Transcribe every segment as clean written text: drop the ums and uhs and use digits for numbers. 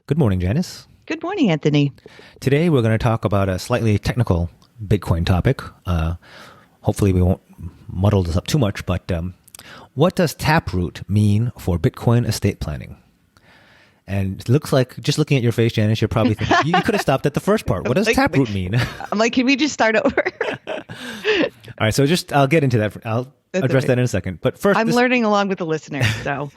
Good morning, Janice. Good morning, Anthony. Today we're going to talk about a slightly technical Bitcoin topic. Hopefully we won't muddle this up too much, but what does Taproot mean for Bitcoin estate planning? And it looks like, just looking at your face, Janice, you're probably thinking, you could have stopped at the first part. What does Taproot mean? I'm like, can we just start over? All right, so I'll get into that. I'll address that in a second. But first, I'm learning along with the listeners, so.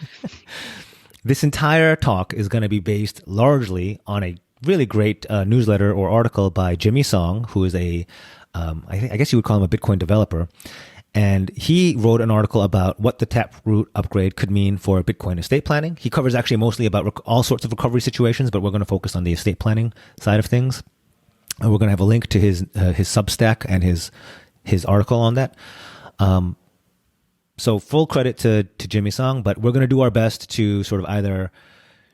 This entire talk is going to be based largely on a really great newsletter or article by Jimmy Song, who is I guess you would call him a Bitcoin developer. And he wrote an article about what the Taproot upgrade could mean for Bitcoin estate planning. He covers actually mostly about all sorts of recovery situations, but we're going to focus on the estate planning side of things. And we're going to have a link to his Substack and his article on that. So full credit to Jimmy Song, but we're going to do our best to sort of either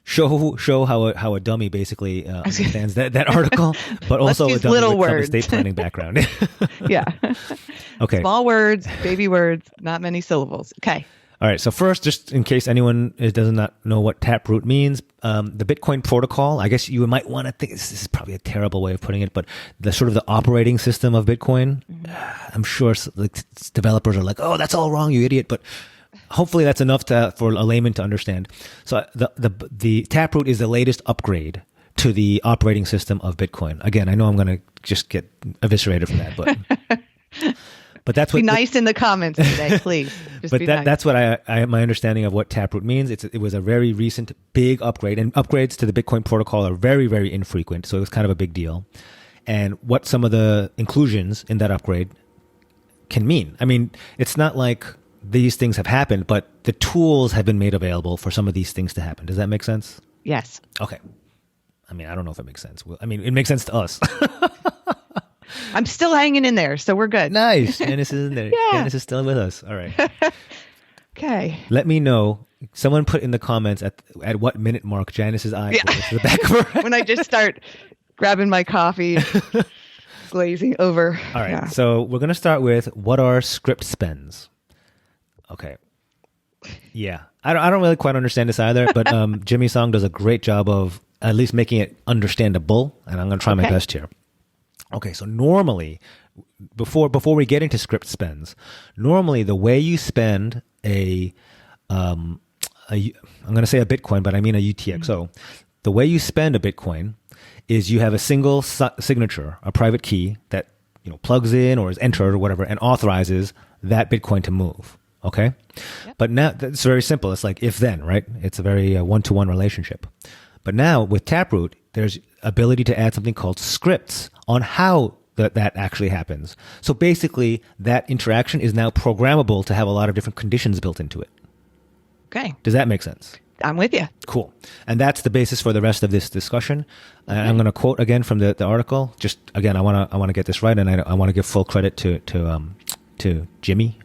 show how a dummy basically understands that article, but also a dummy with some estate planning background. Yeah. Okay. Small words, baby words, not many syllables. Okay. All right. So first, just in case anyone does not know what Taproot means, the Bitcoin protocol, I guess you might want to think, this is probably a terrible way of putting it, but the sort of the operating system of Bitcoin, I'm sure developers are like, oh, that's all wrong, you idiot. But hopefully that's enough for a layman to understand. So the Taproot is the latest upgrade to the operating system of Bitcoin. Again, I know I'm going to just get eviscerated from that, but that's what. Be nice in the comments today, please. But that's what my understanding of what Taproot means. It was a very recent big upgrade, and upgrades to the Bitcoin protocol are very, very infrequent. So it was kind of a big deal. And what some of the inclusions in that upgrade can mean. I mean, it's not like these things have happened, but the tools have been made available for some of these things to happen. Does that make sense? Yes. Okay. I mean, I don't know if it makes sense. I mean, it makes sense to us. I'm still hanging in there, so we're good. Nice. Janice is in there. Yeah. Janice is still with us. All right. Okay. Let me know. Someone put in the comments at what minute mark Janice's eyes will go to the back of her head. When I just start grabbing my coffee, glazing over. All right. Yeah. So we're going to start with, what are script spends? Okay. Yeah. I don't really quite understand this either, but Jimmy Song does a great job of at least making it understandable, and I'm going to try my best here. Okay, so normally, before we get into script spends, normally the way you spend I'm going to say a Bitcoin, but I mean a UTXO. The way you spend a Bitcoin is you have a single signature, a private key that plugs in or is entered or whatever, and authorizes that Bitcoin to move. Okay, yep. But now it's very simple. It's like if then, right? It's a very one-to-one relationship. But now with Taproot, there's ability to add something called scripts on how that actually happens. So basically, that interaction is now programmable to have a lot of different conditions built into it. Okay. Does that make sense? I'm with you. Cool. And that's the basis for the rest of this discussion. Okay. I'm going to quote again from the article. Just again, I want to get this right, and I want to give full credit to Jimmy.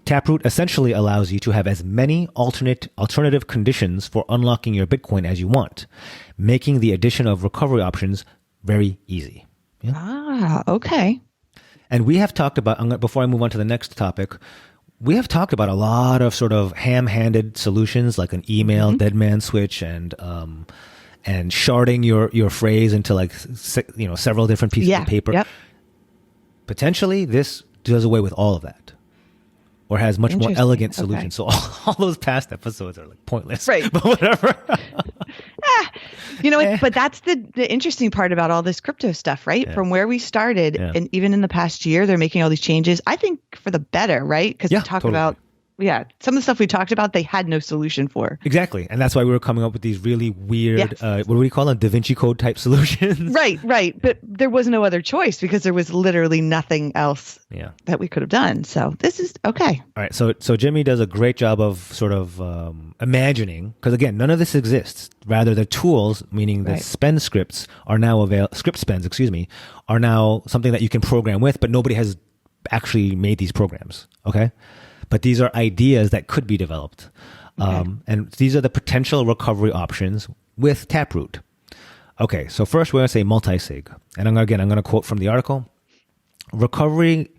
Taproot essentially allows you to have as many alternative conditions for unlocking your Bitcoin as you want, making the addition of recovery options very easy. Yeah? Ah, okay. And we have talked about, before I move on to the next topic, we have talked about a lot of sort of ham-handed solutions like an email dead man switch and sharding your phrase into like several different pieces of paper. Yep. Potentially, this does away with all of that, or has much more elegant solutions. Okay. So all those past episodes are like pointless, right? But whatever. But that's the interesting part about all this crypto stuff, right? Yeah. From where we started, and even in the past year, they're making all these changes. I think for the better, right? Because we talk about. Yeah, some of the stuff we talked about, they had no solution for. Exactly. And that's why we were coming up with these really weird, what do we call them? Da Vinci Code type solutions. Right. But there was no other choice because there was literally nothing else that we could have done. So this is okay. All right. So Jimmy does a great job of sort of imagining, because again, none of this exists. Rather, the tools, meaning the spend scripts, are now script spends, are now something that you can program with, but nobody has actually made these programs. Okay. But these are ideas that could be developed. And these are the potential recovery options with Taproot. Okay, so first we're going to say multi-sig. And I'm going to quote from the article. Recovery,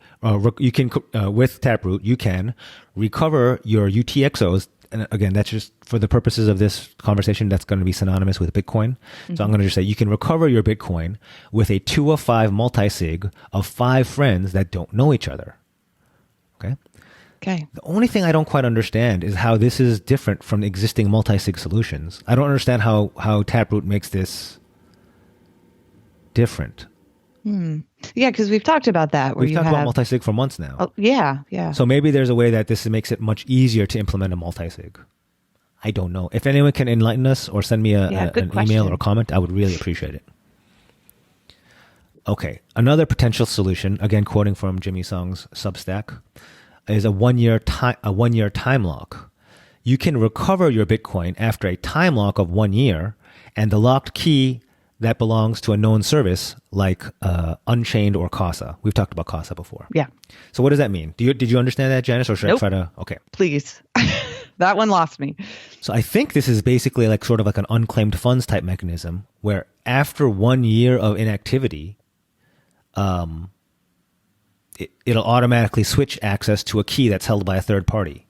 you can with Taproot, you can recover your UTXOs and again, that's just for the purposes of this conversation, that's going to be synonymous with Bitcoin. So I'm going to just say you can recover your Bitcoin with a 2 of 5 multi-sig of 5 friends that don't know each other. Okay. Okay. The only thing I don't quite understand is how this is different from existing multi-sig solutions. I don't understand how Taproot makes this different. Yeah, because we've talked about that. We've talked about multi-sig for months now. Oh, yeah. So maybe there's a way that this makes it much easier to implement a multi-sig. I don't know. If anyone can enlighten us or send me an email or a comment, I would really appreciate it. Okay. Another potential solution, again quoting from Jimmy Song's Substack, is a 1 year time lock. You can recover your Bitcoin after a time lock of 1 year, and the locked key that belongs to a known service like Unchained or Casa. We've talked about Casa before. Yeah. So what does that mean? Did you understand that, Janice, or should I try to? Okay. Please. That one lost me. So I think this is basically like sort of like an unclaimed funds type mechanism where after 1 year of inactivity, it'll automatically switch access to a key that's held by a third party.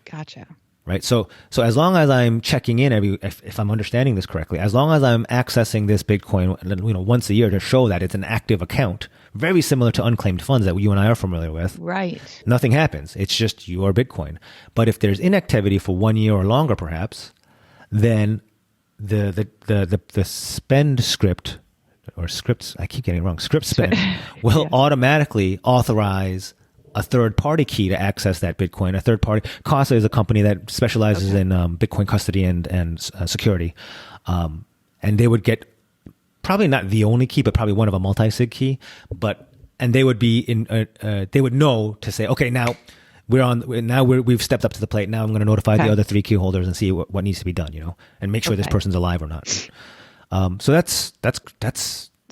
Gotcha. Right. So as long as I'm checking in if I'm understanding this correctly, as long as I'm accessing this Bitcoin, once a year to show that it's an active account, very similar to unclaimed funds that you and I are familiar with. Right. Nothing happens. It's just your Bitcoin. But if there's inactivity for 1 year or longer, perhaps, then the spend script or scripts, I keep getting it wrong, script spend will automatically authorize a third-party key to access that Bitcoin. A third-party, Casa is a company that specializes in Bitcoin custody and security, and they would get probably not the only key, but probably one of a multi-sig key. And they would be they would know to say, okay, now we've stepped up to the plate. Now I'm going to notify the other 3 key holders and see what needs to be done, and make sure this person's alive or not. So that's.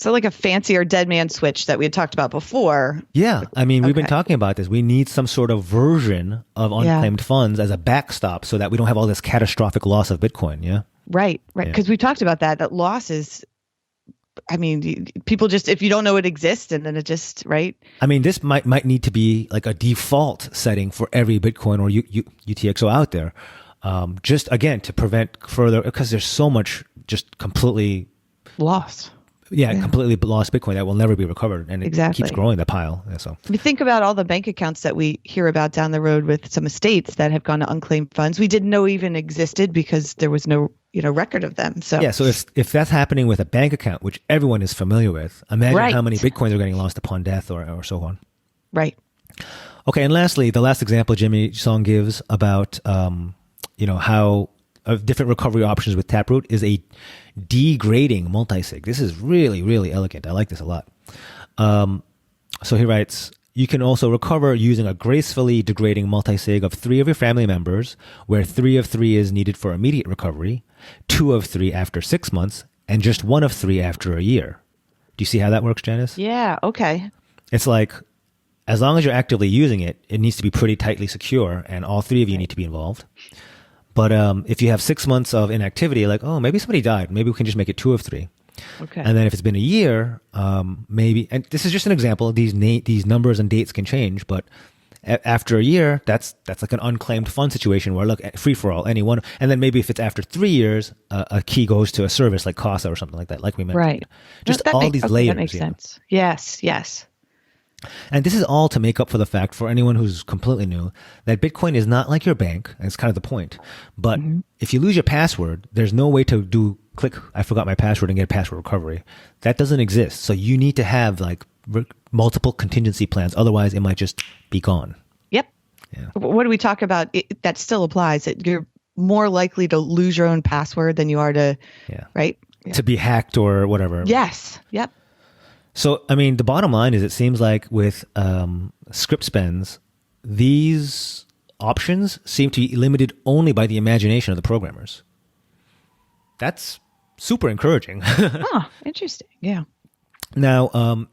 So like a fancier dead man switch that we had talked about before. Yeah. I mean, we've been talking about this. We need some sort of version of unclaimed funds as a backstop so that we don't have all this catastrophic loss of Bitcoin. Yeah. Right. Because we talked about that loss is, I mean, people just, if you don't know it exists and then it just, right. I mean, this might need to be like a default setting for every Bitcoin or UTXO out there. Just again, to prevent further, because there's so much just completely lost. Yeah, completely lost Bitcoin that will never be recovered, and it keeps growing, the pile. Yeah, so we think about all the bank accounts that we hear about down the road with some estates that have gone to unclaimed funds. We didn't know even existed because there was no record of them. So yeah, so if that's happening with a bank account, which everyone is familiar with, imagine how many Bitcoins are getting lost upon death or so on. Right. Okay, and lastly, the last example Jimmy Song gives about how different recovery options with Taproot is a degrading multi-sig. This is really, really elegant. I like this a lot. So he writes, you can also recover using a gracefully degrading multi-sig of 3 of your family members, where 3 of 3 is needed for immediate recovery, 2 of 3 after 6 months, and just 1 of 3 after a year. Do you see how that works, Janice? Yeah, okay. It's like, as long as you're actively using it, it needs to be pretty tightly secure, and all 3 of you need to be involved. But if you have 6 months of inactivity, like, oh, maybe somebody died. Maybe we can just make it 2 of 3. Okay. And then if it's been a year, maybe, and this is just an example, these numbers and dates can change, but after a year, that's like an unclaimed fund situation where, look, free for all, anyone. And then maybe if it's after 3 years, a key goes to a service like Casa or something like that, like we mentioned. Right. Just all these layers. That makes sense. Yes. And this is all to make up for the fact, for anyone who's completely new, that Bitcoin is not like your bank. And it's kind of the point. But if you lose your password, there's no way to click, I forgot my password, and get a password recovery. That doesn't exist. So you need to have like multiple contingency plans. Otherwise, it might just be gone. Yep. Yeah. What do we talk about? That still applies. That you're more likely to lose your own password than you are to, right? Yeah. To be hacked or whatever. Yes. Yep. So, I mean, the bottom line is it seems like with script spends, these options seem to be limited only by the imagination of the programmers. That's super encouraging. Oh, interesting. Yeah. Now,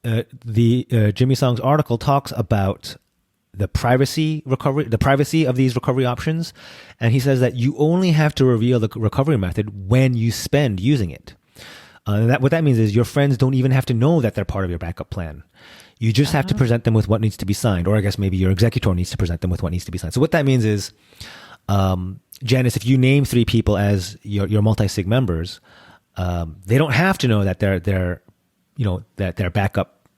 the Jimmy Song's article talks about the privacy of these recovery options, and he says that you only have to reveal the recovery method when you spend using it. What that means is your friends don't even have to know that they're part of your backup plan. You just have to present them with what needs to be signed, or I guess maybe your executor needs to present them with what needs to be signed. So what that means is, Janice, if you name 3 people as your multi-sig members, they don't have to know that they're backup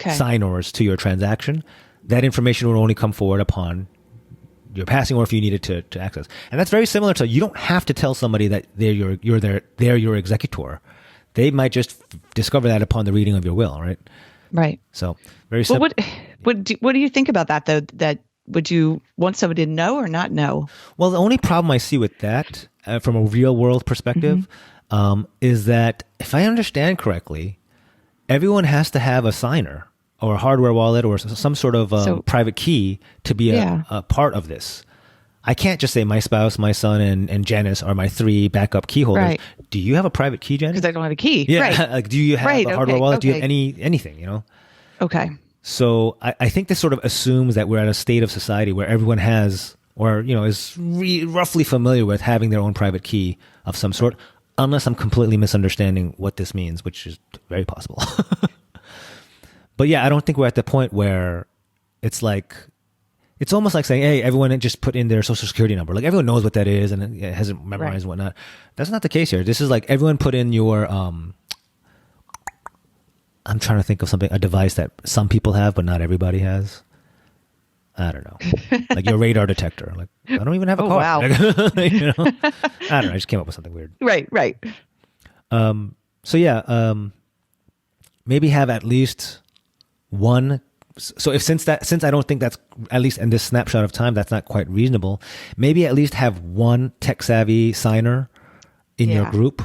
signers to your transaction. That information will only come forward upon your passing, or if you need it to access. And that's very similar to, you don't have to tell somebody that they're your executor. They might just discover that upon the reading of your will, right? Right. So very simple. Well, what do you think about that, though? That would you want somebody to know or not know? Well, the only problem I see with that, from a real world perspective, is that if I understand correctly, everyone has to have a signer or a hardware wallet or some sort of private key to be a part of this. I can't just say my spouse, my son, and Janice are my 3 backup key holders. Right. Do you have a private key, Janice? Because I don't have a key. Yeah. Right. Like, do you have a hardware wallet? Do you have anything, Okay. So I think this sort of assumes that we're at a state of society where everyone has, or, is roughly familiar with having their own private key of some sort, unless I'm completely misunderstanding what this means, which is very possible. But yeah, I don't think we're at the point where it's almost like saying, hey, everyone just put in their social security number. Like, everyone knows what that is and it hasn't memorized and whatnot. That's not the case here. This is like everyone put in your, I'm trying to think of a device that some people have, but not everybody has. I don't know. Like your radar detector. Like, I don't even have a car. Wow. I don't know. I just came up with something weird. Right. So yeah, maybe have at least one. So since I don't think that's, at least in this snapshot of time, that's not quite reasonable, maybe at least have one tech savvy signer in your group,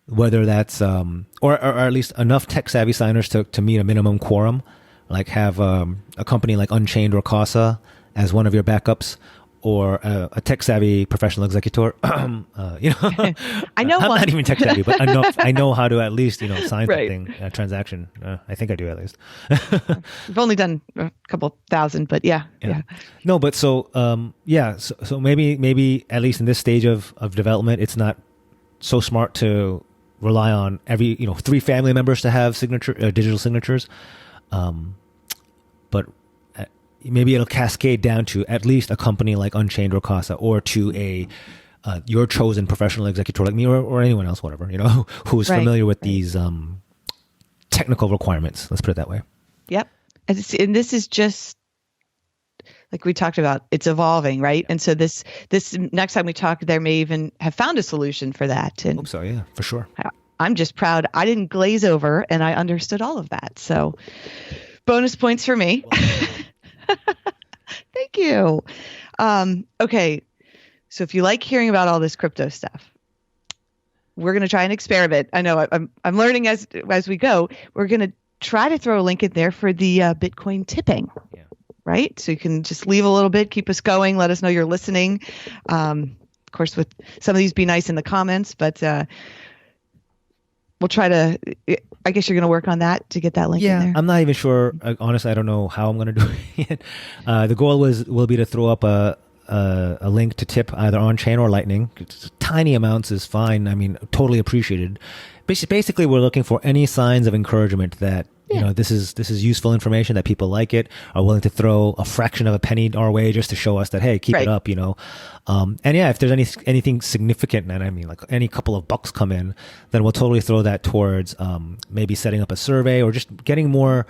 whether that's, or at least enough tech savvy signers to meet a minimum quorum, like have a company like Unchained or Casa as one of your backups, or a tech savvy professional executor. I know I'm not even tech savvy, but enough. I know how to at least sign something, a transaction. I think I do at least. We've only done a couple thousand, but yeah. No, but so maybe at least in this stage of development, it's not so smart to rely on every 3 family members to have digital signatures, but maybe it'll cascade down to at least a company like Unchained or Casa, or to your chosen professional executor like me, or anyone else, whatever, who's familiar with these technical requirements. Let's put it that way. Yep. And this is just, like we talked about, it's evolving, right? And so this next time we talk, there may even have found a solution for that. And I hope so, yeah, for sure. I'm just proud I didn't glaze over and I understood all of that. So bonus points for me. Thank you. Okay. So if you like hearing about all this crypto stuff, we're going to try an experiment. I know I'm learning as we go. We're going to try to throw a link in there for the Bitcoin tipping, right? So you can just leave a little bit, keep us going, let us know you're listening. Of course, with some of these, be nice in the comments, but we'll try to, I guess you're going to work on that to get that link in there. I'm not even sure. Honestly, I don't know how I'm going to do it. The goal will be to throw up a link to tip either on chain or Lightning. Tiny amounts is fine. I mean, totally appreciated. Basically, we're looking for any signs of encouragement that this is useful information, that people like it, are willing to throw a fraction of a penny our way just to show us that, hey, keep it up, and if there's anything significant, and I mean like any couple of bucks come in, then we'll totally throw that towards maybe setting up a survey or just getting more,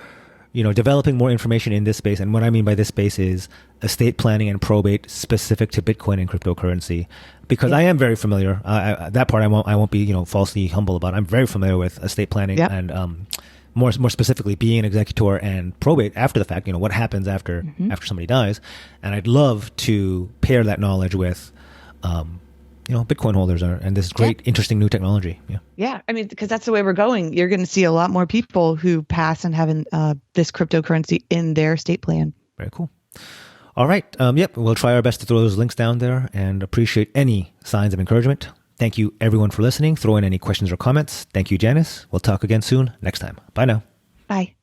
developing more information in this space. And what I mean by this space is estate planning and probate specific to Bitcoin and cryptocurrency, because I am very familiar. That part I won't be falsely humble about. I'm very familiar with estate planning and more specifically being an executor and probate after the fact. What happens after somebody dies, and I'd love to pair that knowledge with Bitcoin holders and this great, interesting new technology. Yeah. I mean, because that's the way we're going. You're going to see a lot more people who pass and having this cryptocurrency in their estate plan. Very cool. All right. We'll try our best to throw those links down there and appreciate any signs of encouragement. Thank you, everyone, for listening. Throw in any questions or comments. Thank you, Janice. We'll talk again soon next time. Bye now. Bye.